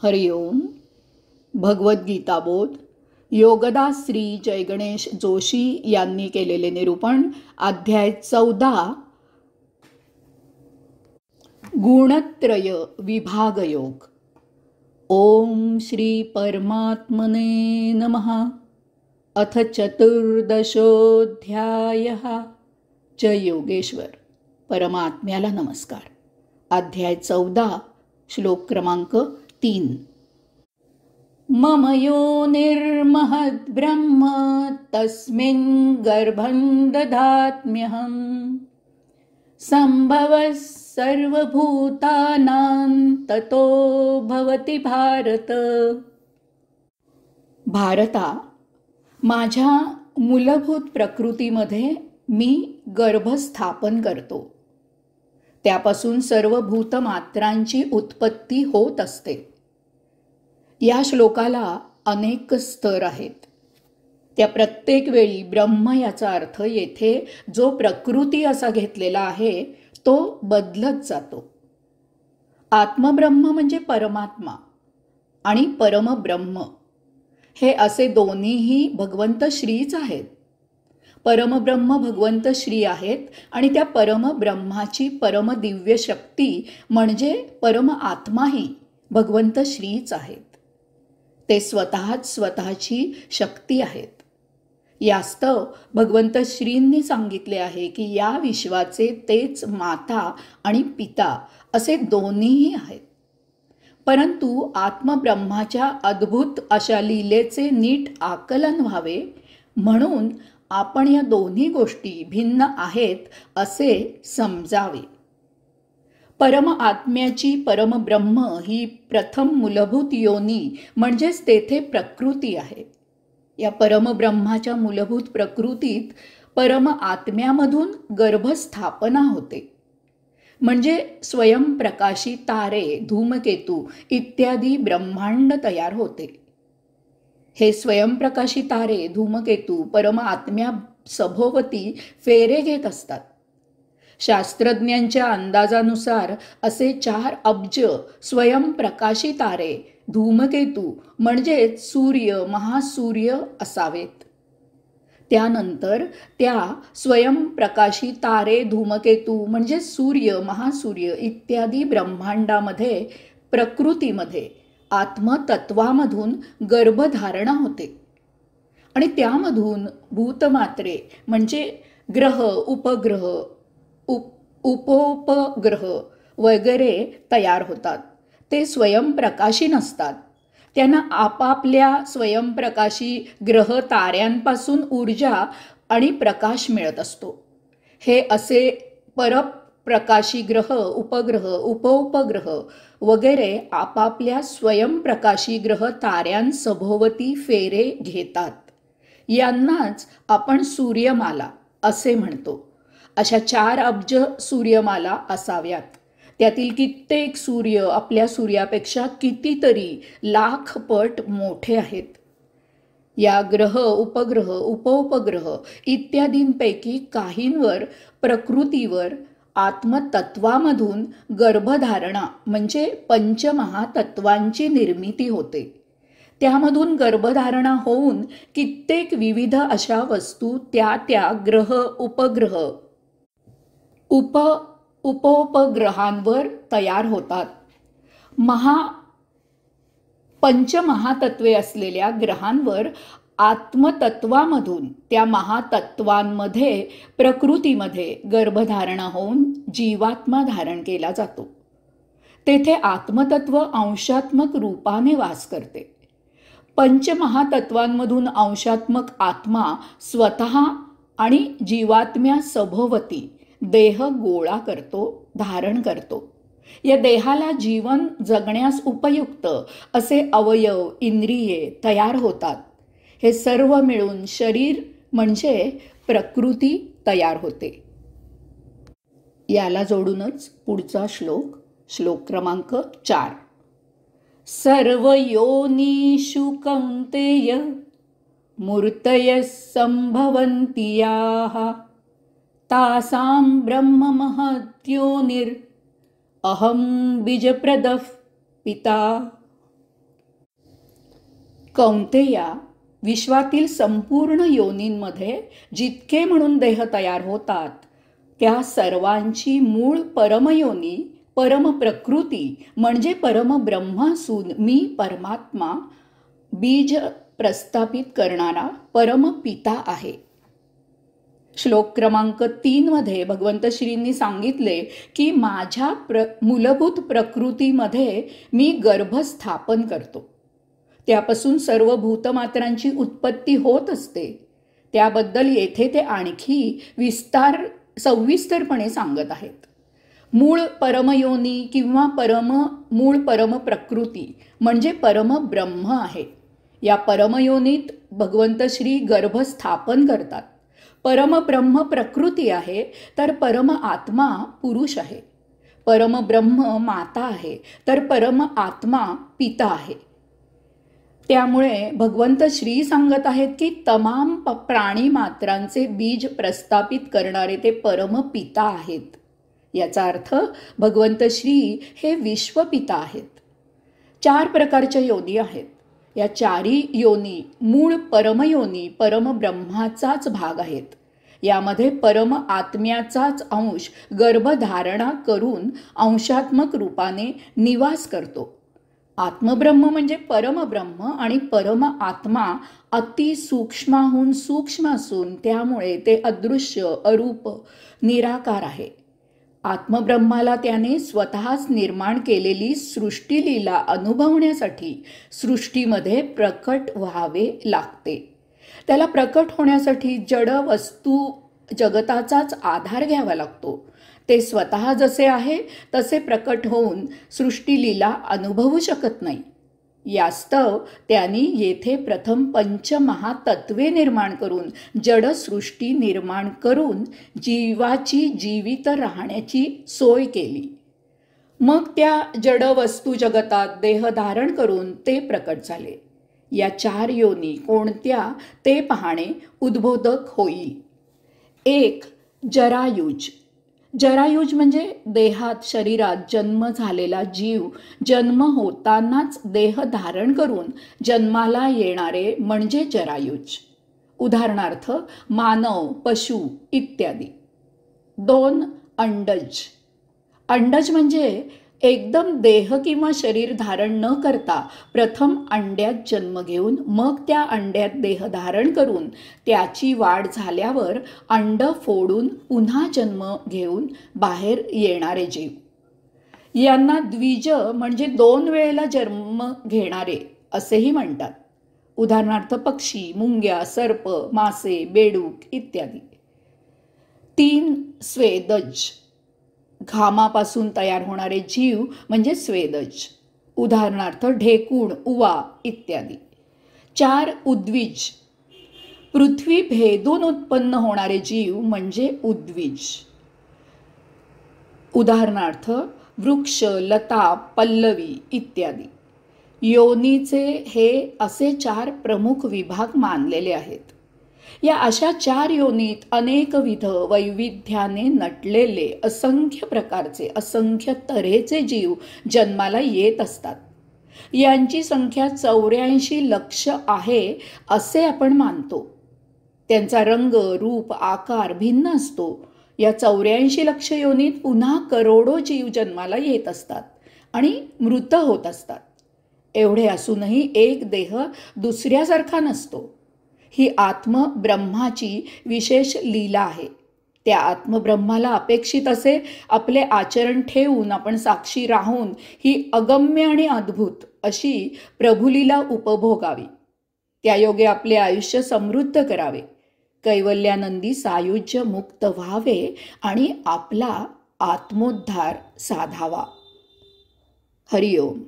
हरिओम. भगवद्गीता बोध योगदास श्री जयगणेश जोशी यांनी केलेले निरूपण. अध्याय 14 गुणत्रय विभागयोग. ओम श्री परमात्मने नमः. अथ चतुर्दशोऽध्यायः. जय योगेश्वर. परमात्म्याला नमस्कार. अध्याय 14 श्लोक क्रमांक 3. मम योनिर्महद्ब्रह्म तस्मिन् गर्भं दधाम्यहम् संभवः सर्वभूतानां ततो भवति भारत. भारता, माझ्या मूलभूत प्रकृतीमध्ये मी गर्भस्थापन करतो. त्यापासून सर्व भूतमात्रांची उत्पत्ती होत असते. या श्लोकाला अनेक स्तर आहेत. त्या प्रत्येक वेळी ब्रह्म याचा अर्थ येथे जो प्रकृती असा घेतलेला आहे तो बदलत जातो. आत्मब्रह्म म्हणजे परमात्मा आणि परमब्रह्म हे असे दोन्हीही भगवंत श्रीच आहेत. परमब्रह्म भगवंत श्री आहेत आणि त्या परमब्रह्माची परमदिव्य शक्ती म्हणजे परम आत्माही भगवंत श्रीच आहेत. ते स्वतःची शक्ती आहेत. यास्तव भगवंत श्रींनी सांगितले आहे की या विश्वाचे तेच माता आणि पिता असे दोन्हीही आहेत. परंतु आत्मब्रह्माच्या अद्भुत अशा लीलेचे नीट आकलन व्हावे म्हणून आपण या दोन्ही गोष्टी भिन्न आहेत असे समजावे. परम आत्म्याची परमब्रह्म ही प्रथम मूलभूत योनी म्हणजेच तेथे प्रकृती आहे. या परमब्रह्माच्या मूलभूत प्रकृतीत परम आत्म्यामधून गर्भस्थापना होते. म्हणजे स्वयंप्रकाशी तारे, धूमकेतू इत्यादी ब्रह्मांड तयार होते. हे स्वयंप्रकाशी तारे, धूमकेतू परम आत्म्या सभोवती फेरे घेत असतात. शास्त्रज्ञांच्या अंदाजानुसार असे 4 अब्ज स्वयंप्रकाशी तारे, धूमकेतू म्हणजेच सूर्य, महासूर्य असावेत. त्यानंतर त्या स्वयंप्रकाशी तारे, धूमकेतू म्हणजे सूर्य, महासूर्य इत्यादी ब्रह्मांडामध्ये प्रकृतीमध्ये आत्मतत्वामधून गर्भधारणा होते आणि त्यामधून भूतमात्रे म्हणजे ग्रह, उपग्रह, उपोपग्रह वगैरे तयार होतात. ते स्वयंप्रकाशी नसतात. त्यांना आपापल्या स्वयंप्रकाशी ग्रह ताऱ्यांपासून ऊर्जा आणि प्रकाश मिळत असतो. हे असे परप्रकाशी ग्रह, उपग्रह, उपोपग्रह वगैरे आपापल्या स्वयंप्रकाशी ग्रह ताऱ्यांसभोवती फेरे घेतात. यांनाच आपण सूर्यमाला असे म्हणतो. अशा 4 अब्ज सूर्यमाला असाव्यात. त्यातील कित्येक सूर्य आपल्या सूर्यापेक्षा कितीतरी लाख पट मोठे आहेत. या ग्रह, उपग्रह, उपोपग्रह इत्यादींपैकी काहींवर प्रकृतीवर आत्मतत्वामधून गर्भधारणा म्हणजे पंचमहातत्वांची निर्मिती होते. त्यामधून गर्भधारणा होऊन कित्येक विविध अशा वस्तू त्या ग्रह, उपग्रह, उपोपग्रहांवर तयार होतात. पंचमहातत्वे असलेल्या ग्रहांवर आत्मतत्वामधून त्या महातत्वांमध्ये प्रकृतीमध्ये गर्भधारणा होऊन जीवात्मा धारण केला जातो. तेथे आत्मतत्व अंशात्मक रूपाने वास करते. पंचमहातत्वांमधून अंशात्मक आत्मा स्वतः आणि जीवात्म्या सभोवती देह गोळा करतो, धारण करतो. या देहाला जीवन जगण्यास उपयुक्त असे अवयव, इंद्रिये तयार होतात. हे सर्व मिळून शरीर म्हणजे प्रकृती तयार होते. याला जोडूनच पुढचा श्लोक क्रमांक 4. सर्व योनिषु कौन्तेय मूर्तयः संभवन्ति याः तासां ब्रह्म महद्योनिर् अहम बीजप्रदः पिता. कौंतेया, विश्वातील संपूर्ण योनींमध्ये जितके म्हणून देह तयार होतात त्या सर्वांची मूळ परमयोनी, परमप्रकृती म्हणजे परमब्रह्म असून मी परमात्मा बीज प्रस्थापित करणारा परमपिता आहे. श्लोक क्रमांक 3 मध्ये भगवंत श्रींनी सांगितले की माझ्या मूलभूत प्रकृतीमध्ये मी गर्भ स्थापन करतो. त्यापासून सर्व भूतमात्रांची उत्पत्ती होत असते. त्याबद्दल येथे ते आणखी सविस्तरपणे सांगत आहेत. मूळ परमयोनी किंवा मूळ परम प्रकृती म्हणजे परमब्रह्म आहे. या परमयोनीत भगवंत श्री गर्भ स्थापन करतात. परमब्रह्म प्रकृती आहे तर परम आत्मा पुरुष आहे. परमब्रह्म माता आहे तर परम आत्मा पिता आहे. त्यामुळे भगवंत श्री सांगत आहेत की तमाम प्राणी मात्रांचे बीज प्रस्थापित करणारे ते परमपिता आहेत. याचा अर्थ भगवंत श्री हे विश्वपिता आहेत. 4 प्रकारच्या योनी आहेत. या 4ही योनी मूळ परमयोनी परमब्रह्माचाच भाग आहेत. यामध्ये परम आत्म्याचाच अंश गर्भधारणा करून अंशात्मक रूपाने निवास करतो. आत्मब्रह्म म्हणजे परमब्रह्म आणि परम आत्मा अतिसूक्ष्माहून सूक्ष्म असून त्यामुळे ते अदृश्य, अरूप, निराकार आहे. आत्मब्रह्माला त्याने स्वतःच निर्माण केलेली सृष्टीलीला अनुभवण्यासाठी सृष्टीमध्ये प्रकट व्हावे लागते. त्याला प्रकट होण्यासाठी जड वस्तू जगताचाच आधार घ्यावा लागतो. ते स्वतः जसे आहे तसे प्रकट होऊन सृष्टीलीला अनुभवू शकत नाही. यास्तव त्यांनी येथे प्रथम पंचमहातत्वे निर्माण करून जडसृष्टी निर्माण करून जीवाची जीवित राहण्याची सोय केली. मग त्या जड वस्तू जगतात देह धारण करून ते प्रकट झाले. या 4 योनी कोणत्या ते पाहणे उद्बोधक होईल. 1. जरायुज. जरायुज म्हणजे देहात शरीरात जन्म झालेला जीव जन्म होतानाच देह धारण करून जन्माला येणारे म्हणजे जरायुज. उदाहरणार्थ मानव, पशु इत्यादी. 2. अंडज. अंडज म्हणजे एकदम देह किंवा शरीर धारण न करता प्रथम अंड्यात जन्म घेऊन मग त्या अंड्यात देह धारण करून त्याची वाढ झाल्यावर अंड फोडून पुन्हा जन्म घेऊन बाहेर येणारे जीव. यांना द्विज म्हणजे 2 वेळेला जन्म घेणारे असेही म्हणतात. उदाहरणार्थ पक्षी, मुंग्या, सर्प, मासे, बेडूक इत्यादी. 3. स्वेदज. घामापासून तयार होणारे जीव म्हणजे स्वेदज. उदाहरणार्थ ढेकूण, उवा इत्यादी. 4. उद्विज. पृथ्वी भेदून उत्पन्न होणारे जीव म्हणजे उद्विज. उदाहरणार्थ वृक्ष, लता, पल्लवी इत्यादी. योनीचे हे असे 4 प्रमुख विभाग मानलेले आहेत. या अशा 4 योनीत अनेकविध वैविध्याने नटलेले असंख्य प्रकारचे असंख्य तऱ्हेचे जीव जन्माला येत असतात. यांची संख्या 84 लक्ष आहे असे आपण मानतो. त्यांचा रंग, रूप, आकार भिन्न असतो. या 84 लक्ष योनीत पुन्हा करोडो जीव जन्माला येत असतात आणि मृत होत असतात. एवढे असूनही एक देह दुसऱ्यासारखा नसतो. ही आत्मब्रह्माची विशेष लीला आहे. त्या आत्मब्रह्माला अपेक्षित असे आपले आचरण ठेवून आपण साक्षी राहून ही अगम्य आणि अद्भुत अशी प्रभुलीला उपभोगावी. त्यायोगे आपले आयुष्य समृद्ध करावे, कैवल्यानंदी सायुज्य मुक्त व्हावे आणि आपला आत्मोद्धार साधावा. हरिओम.